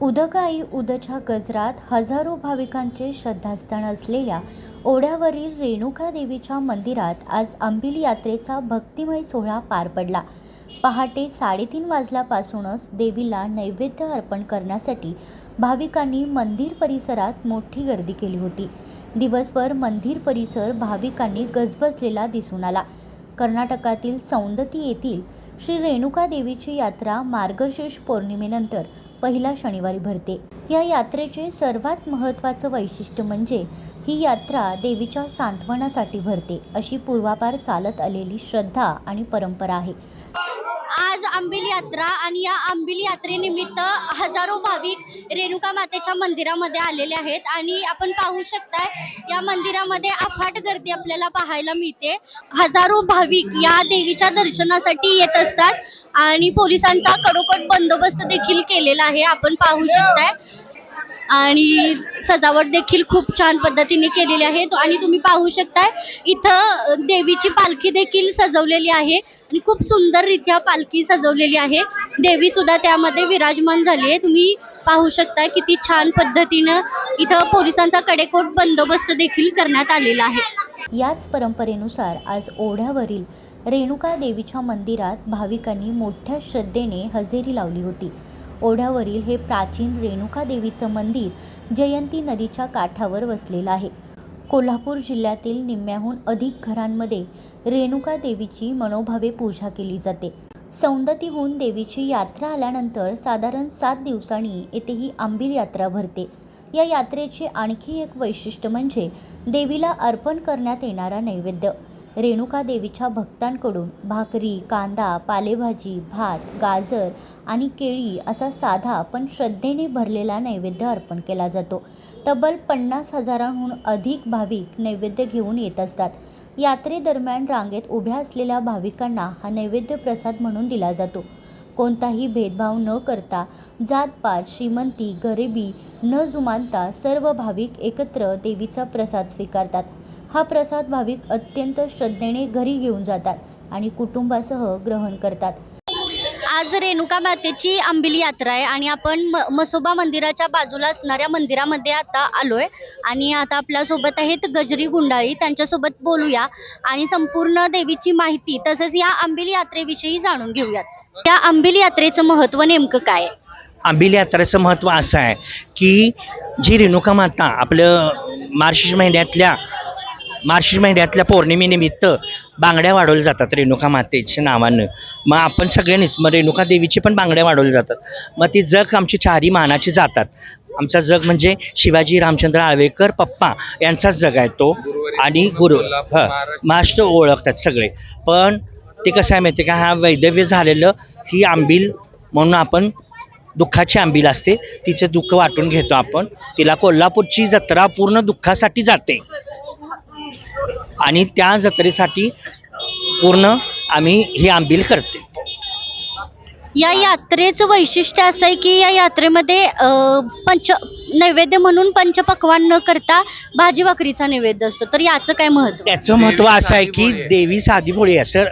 उदकाई उदच्या गजरात हजारो भाविकांचे श्रद्धास्थान असलेल्या ओढ्यावरील रेणुका देवीच्या मंदिरात आज अंबिल यात्रेचा भक्तिमय सोहळा पार पडला। पहाटे 3:30 वाजल्यापासूनच देवीला नैवेद्य अर्पण करण्यासाठी भाविकांनी मंदिर परिसरात मोठी गर्दी केली होती। दिवसभर मंदिर परिसर भाविकांनी गजबजलेला दिसून आला। कर्नाटकातील सौंदती येथील श्री रेणुका देवीची यात्रा मार्गशीर्ष पौर्णिमेनंतर पहिला शनिवारी भरते। या यात्रेचे सर्वात महत्त्वाचं वैशिष्ट्य म्हणजे ही यात्रा देवीच्या सांत्वनासाठी भरते, अशी पूर्वापार चालत आलेली श्रद्धा आणि परंपरा आहे। आज अंबिल यात्रा आणि या अंबिल यात्रेनिमित्त हजारो भाविक रेणुका मातेच्या मंदिरामध्ये आलेले आहेत आणि आपण पाहू शकताय या मंदिरामध्ये अफाट गर्दी आपल्याला पाहायला मिळते। हजारो भाविक या देवीच्या दर्शनासाठी येत असतात आणि पोलिसांचा कडोकट बंदोबस्त देखील केलेला आहे, आपण पाहू शकताय। आणि सजावट देखील खूप छान पद्धतीने केलेली आहे आणि तुम्ही पाहू शकताय इथं देवीची पालखी देखील सजवलेली आहे आणि खूप सुंदररित्या पालखी सजवलेली आहे। देवी सुद्धा त्यामध्ये विराजमान झाली आहे। तुम्ही पाहू शकताय किती छान पद्धतीनं इथं पोलिसांचा कडेकोट बंदोबस्त देखील करण्यात आलेला आहे। याच परंपरेनुसार आज ओढ्यावरील रेणुका देवीच्या मंदिरात भाविकांनी मोठ्या श्रद्धेने हजेरी लावली होती। ओढ्यावरील हे प्राचीन रेणुका देवीचं मंदिर जयंती नदीच्या काठावर वसलेलं आहे। कोल्हापूर जिल्ह्यातील निम्म्याहून अधिक घरांमध्ये रेणुका देवीची मनोभावे पूजा केली जाते। सौंदतीहून देवीची यात्रा आल्यानंतर साधारण 7 दिवसांनी येथे ही अंबिल यात्रा भरते। या यात्रेचे आणखी एक वैशिष्ट्य म्हणजे देवीला अर्पण करण्यात येणारा नैवेद्य। रेणुका देवीच्या भक्तांकडून भाकरी, कांदा, पालेभाजी, भात, गाजर आणि केळी असा साधा पण श्रद्धेने भरलेला नैवेद्य अर्पण केला जातो। तब्बल 50,000हून अधिक भाविक नैवेद्य घेऊन येत असतात। यात्रेदरम्यान रांगेत उभ्या असलेल्या भाविकांना हा नैवेद्य प्रसाद म्हणून दिला जातो। कोणताही भेदभाव न करता, जातपात, श्रीमंती, गरिबी न जुमानता सर्व भाविक एकत्र देवीचा प्रसाद स्वीकारतात। हा प्रसाद भाविक अत्यंत श्रद्धेने घरी घेऊन जातात आणि कुटुंबासह ग्रहण करतात। आज रेणुका मातेची अंबिल यात्रा आहे आणि आपण मसोबा मंदिराच्या बाजूला असणाऱ्या मंदिरामध्ये आता आलोय आणि आता आपल्या सोबत आहेत गजरी गुंडाळी, त्यांच्यासोबत बोलूया आणि संपूर्ण देवीची माहिती तसेच या अंबिल यात्रेविषयी जाणून घेऊयात। या अंबिल यात्रेचं महत्त्व नेमकं काय आहे? अंबिल यात्रेचं महत्त्व असं आहे की जी रेणुका माता आपलं मार्गशीर्ष महिन्यातल्या पौर्णिमेनिमित्त बांगड्या वाढवल्या जातात रेणुका मातेच्या नावानं। मग आपण सगळ्यांनीच रेणुका देवीची पण बांगड्या वाढवल्या जातात। मग ती जग आमची चारी मानाची जातात। आमचा जग म्हणजे शिवाजी रामचंद्र आळवेकर पप्पा यांचाच जग आहे तो आणि गुरु महाराष्ट्र ओळखतात सगळे। पण ते कसं आहे माहिती आहे का, हा वैदव्य झालेलं ही अंबिल म्हणून आपण दुःखाची अंबिल असते, तिचं दुःख वाटून घेतो आपण। तिला कोल्हापूरची जत्रा पूर्ण दुःखासाठी जाते आणि त्या जत्रेसाठी पूर्ण आम्ही ही अंबिल करते। या यात्रेचं वैशिष्ट्य असं आहे की या यात्रेमध्ये नैवेद्य म्हणून पंचपक्वान्न न करता भाजी भाकरीचा नैवेद्य असतो, तर याचं काय महत्त्व? त्याचं महत्त्व असं आहे की देवी साधी भोळी असं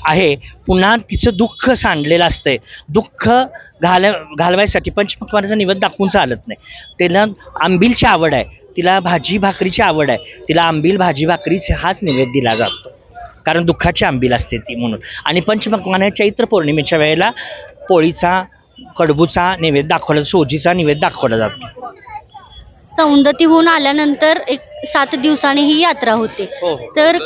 आहे, पुन्हा तिचं दुःख सांडलेलं असतंय। दुःख घालवायसाठी पंचपक्वान्नाचा नैवेद्य दाखवून चालत नाही। त्याला आंबीलची आवड आहे, तिला भाजी भाकरीची आवड आहे, तिला आंबील भाजी भाकरीच हाच नैवेद्य दिला जातो, कारण दुःखाची आंबील असते ती म्हणून। आणि पंचपक्वान्न चैत्र पौर्णिमेच्या वेळेला पोळीचा, कडबूचा नैवेद्य दाखवला, सोजीचा नैवेद्य दाखवला जातो। सौंदतीहून आल्यानंतर 7 दिवसांनी ही यात्रा होते। तर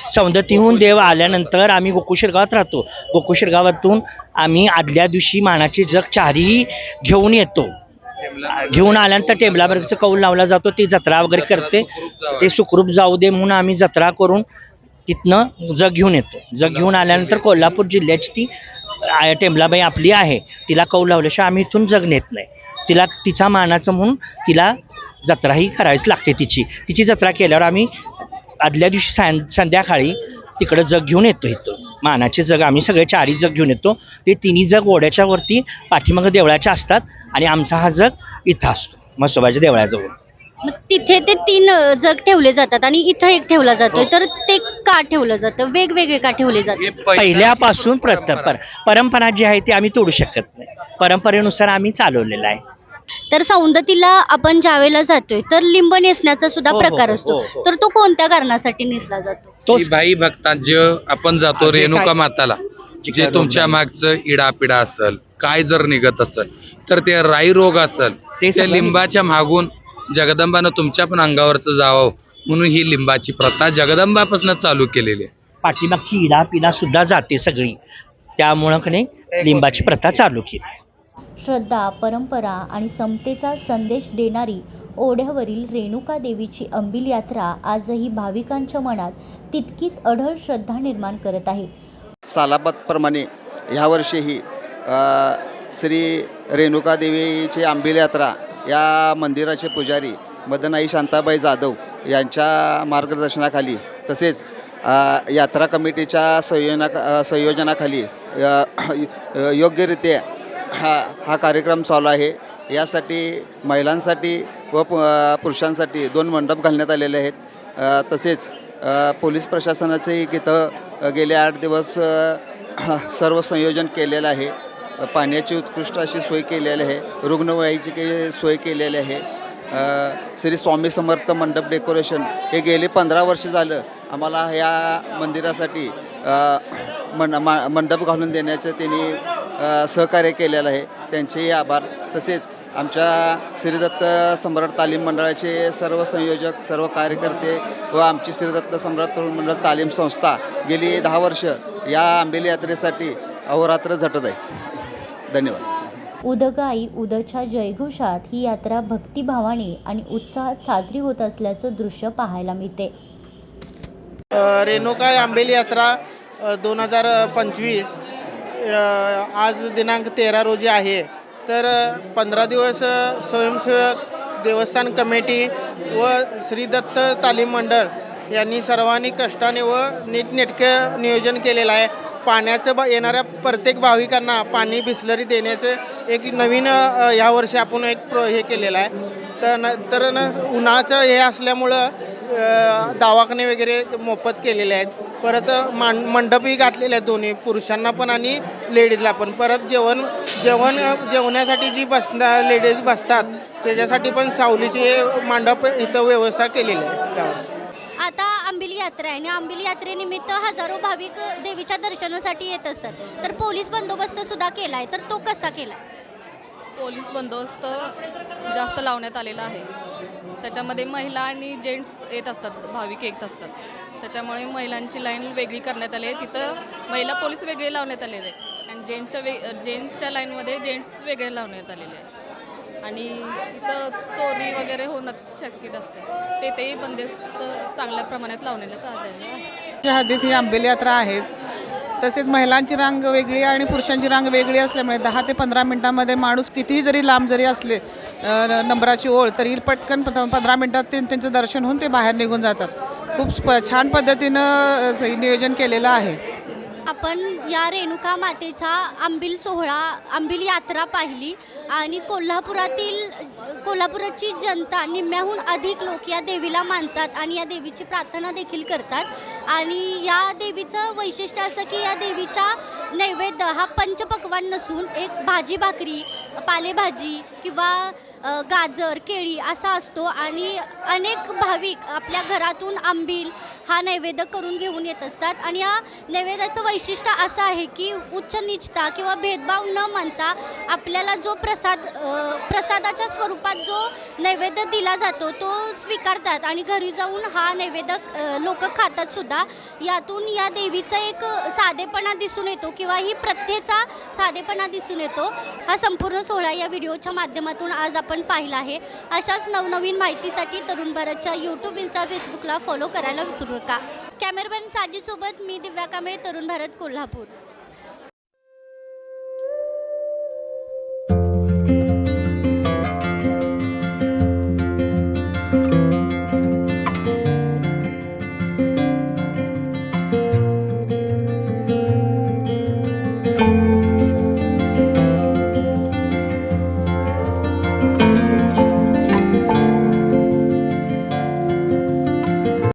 सौंदतीहून देव आल्यानंतर आम्ही गोकुळशिरगावात राहतो। गोकुळशिरगावातून आम्ही आदल्या दिवशी मानाची जग चारीही घेऊन येतो। घेऊन आल्यानंतर टेबलावरचं कौल लावला जातो, ती जत्रा वगैरे करते, ते सुखरूप जाऊ दे म्हणून आम्ही जत्रा करून तिथनं जग घेऊन येतो। जग घेऊन आल्यानंतर कोल्हापूर जिल्ह्याची ती टेंबलाबाई आपली आहे, तिला कौल लावल्याशिवाय आम्ही इथून जग नेत नाही। तिला तिचा मानाचं म्हणून तिला जत्राही करावीच लागते। तिची जत्रा केल्यावर आम्ही आदल्या दिवशी संध्याकाळी तिकडं जग घेऊन येतो। इथं मानाचे जग आम्ही सगळे 4 जग घेऊन येतो। ते 3 जग ओढ्याच्या वरती पाठीमागं देवळाच्या असतात आणि आमचा हा जग इथं असतो मसोबाच्या देवळाजवळ। मग तिथे ते 3 जग ठेवले जातात आणि इथं एक ठेवला जातोय, तर ते का ठेवलं जातं? वेगवेगळे का ठेवले जातात? पहिल्यापासून परंपरा जी आहे ती आम्ही तोडू शकत नाही. परंपरेनुसार आम्ही चालवलेलं आहे. तर सौंदतीला आपण ज्यावेळेला जातोय, तर लिंब नेसण्याचा सुद्धा हो, हो, प्रकार हो, असतो. हो, हो. तर तो कोणत्या कारणासाठी नेसला जातो? तोच ही बाई भक्तात जे आपण जातो जे रेणुका काय- माताला, जे जे काय तुमच्या रोग मागचं इडापिडा असेल, काय जर निघत असेल, तर ते राई रोग असेल, ते त्या सगळं लिंबाच्या मागून जगदंबानं तुमच्या पण अंगावरचं जावं म्हणून ही लिंबाची प्रथा जगदंबापासून चालू केलेली आहे. पाठीमागची इडा सुद्धा जाते सगळी. त्यामुळं कने लिंबाची प्रथा चालू केली. श्रद्धा, परंपरा आणि समतेचा संदेश देणारी ओढ्यावरील रेणुका देवीची अंबिल यात्रा आजही भाविकांच्या मनात तितकीच अढळ श्रद्धा निर्माण करत आहे. सालाबादप्रमाणे ह्यावर्षीही श्री रेणुका देवीची अंबिल यात्रा या मंदिराचे पुजारी मदनाई शांताबाई जाधव यांच्या मार्गदर्शनाखाली तसेच यात्रा कमिटीच्या संयोजनाखाली योग्यरित्या हा कार्यक्रम चालू आहे. यासाठी महिलांसाठी व पुरुषांसाठी 2 मंडप घालण्यात आलेले आहेत. तसेच पोलीस प्रशासनाचे इथं गेले 8 दिवस सर्व संयोजन केलेलं आहे. पाण्याची उत्कृष्ट अशी सोय केलेली आहे. रुग्णवाहिकेची सोय केलेली आहे. श्री स्वामी समर्थ मंडप डेकोरेशन हे गेले 15 वर्ष झालं आम्हाला ह्या मंदिरासाठी मंडप घालून देण्याचं त्यांनी सहकार्य केलेलं आहे. त्यांचेही आभार. तसेच आमच्या श्रीदत्त सम्राट तालीम मंडळाचे सर्व संयोजक, सर्व कार्यकर्ते व आमची श्रीदत्त सम्राट तरुण मंडळ तालीम संस्था गेली 10 वर्ष या अंबिल यात्रेसाठी अहोरात्र झटत आहे. धन्यवाद. उदगाई उदच्या जयघोषात ही यात्रा भक्तिभावाने आणि उत्साहात साजरी होत असल्याचं दृश्य पाहायला मिळते. रेणुका आंबेली यात्रा 2025 आज दिनांक 13 रोजी आहे. तर 15 दिवस स्वयंसेवक, देवस्थान कमिटी व श्री दत्त तालीम मंडळ यांनी सर्वांनी कष्टाने व नीटनेटकं नियोजन केलेलं आहे. पाण्याचं येणाऱ्या प्रत्येक भाविकांना पाणी बिसलरी देण्याचं एक नवीन ह्यावर्षी आपण एक हे केलेलं आहे. तर उन्हाचं हे असल्यामुळं दवाखाने वगैरे मोफत केलेले आहेत. परत मंडपही घातलेले आहेत दोन्ही पुरुषांना पण आणि लेडीजला पण. परत जेवण्यासाठी जी लेडीज बसतात त्याच्यासाठी पण सावलीची मंडप इथं व्यवस्था केलेली आहे त्यावर्षी. आता अंबिली यात्रा आहे आणि अंबिली यात्रेनिमित्त हजारो भाविक देवीच्या दर्शनासाठी येत असतात. तर पोलीस बंदोबस्त सुद्धा केला आहे, तर तो कसा केला? पोलीस बंदोबस्त जास्त लावण्यात आलेला आहे. त्याच्यामध्ये महिला आणि जेंट्स येत असतात, भाविक येत असतात. त्याच्यामुळे महिलांची लाईन वेगळी करण्यात आली आहे. तिथं महिला पोलीस वेगळे लावण्यात आलेले आहे आणि जेंट्सच्या लाईनमध्ये जेंट्स वेगळे लावण्यात आलेले आहे. आणि इथं चोरी वगैरे होणं शक्यत असते, तेही बंदिस्त चांगल्या प्रमाणात लावण्यात आलेलं आहे. च्या हद्दीत ही अंबिल यात्रा आहे. तसेच महिलांची रांग वेगळी आणि पुरुषांची रांग वेगळी असल्यामुळे 10 ते 15 मिनटामध्ये माणूस कितीही जरी लांब जरी असले नंबराची ओळ तरी पटकन 15 मिनटात त्यांचं दर्शन होऊन ते बाहेर निघून जातात. खूप छान पद्धतीनं नियोजन केलेलं आहे. आपण या रेणुका मातेचा अंबिल यात्रा पाहिली आणि कोल्हापुराची जनता निम्म्याहून अधिक लोक या देवीला मानतात आणि या देवीची प्रार्थना देखील करतात. आणि या देवीचं वैशिष्ट्य असं की या देवीचा नैवेद्य हा पंचपक्वान्न नसून एक भाजी भाकरी, पालेभाजी किंवा गाजर, केळी असा असतो. आणि अनेक भाविक आपल्या घरातून अंबिल हा नैवेद्य करून घेऊन येत असतात. आणि या नैवेद्याचं वैशिष्ट्य असं आहे की उच्च नीचता किंवा भेदभाव न मानता आपल्याला जो प्रसादाच्या स्वरूपात जो नैवेद्य दिला जातो तो स्वीकारतात आणि घरी जाऊन हा नैवेद्य लोक खातात सुद्धा. यातून या देवीचा एक साधेपणा दिसून येतो किंवा ही प्रथेचा साधेपणा दिसून येतो. हा संपूर्ण सोहळा या व्हिडिओच्या माध्यमातून आज आपण पाहिला आहे. अशाच नवनवीन माहितीसाठी तरुण भारतच्या यूट्यूब, इंस्टा, फेसबुकला फॉलो करायला विसरू नका. कॅमेरामॅन साजीसोबत मी दिव्या कांबळे, तरुण भारत, कोल्हापूर.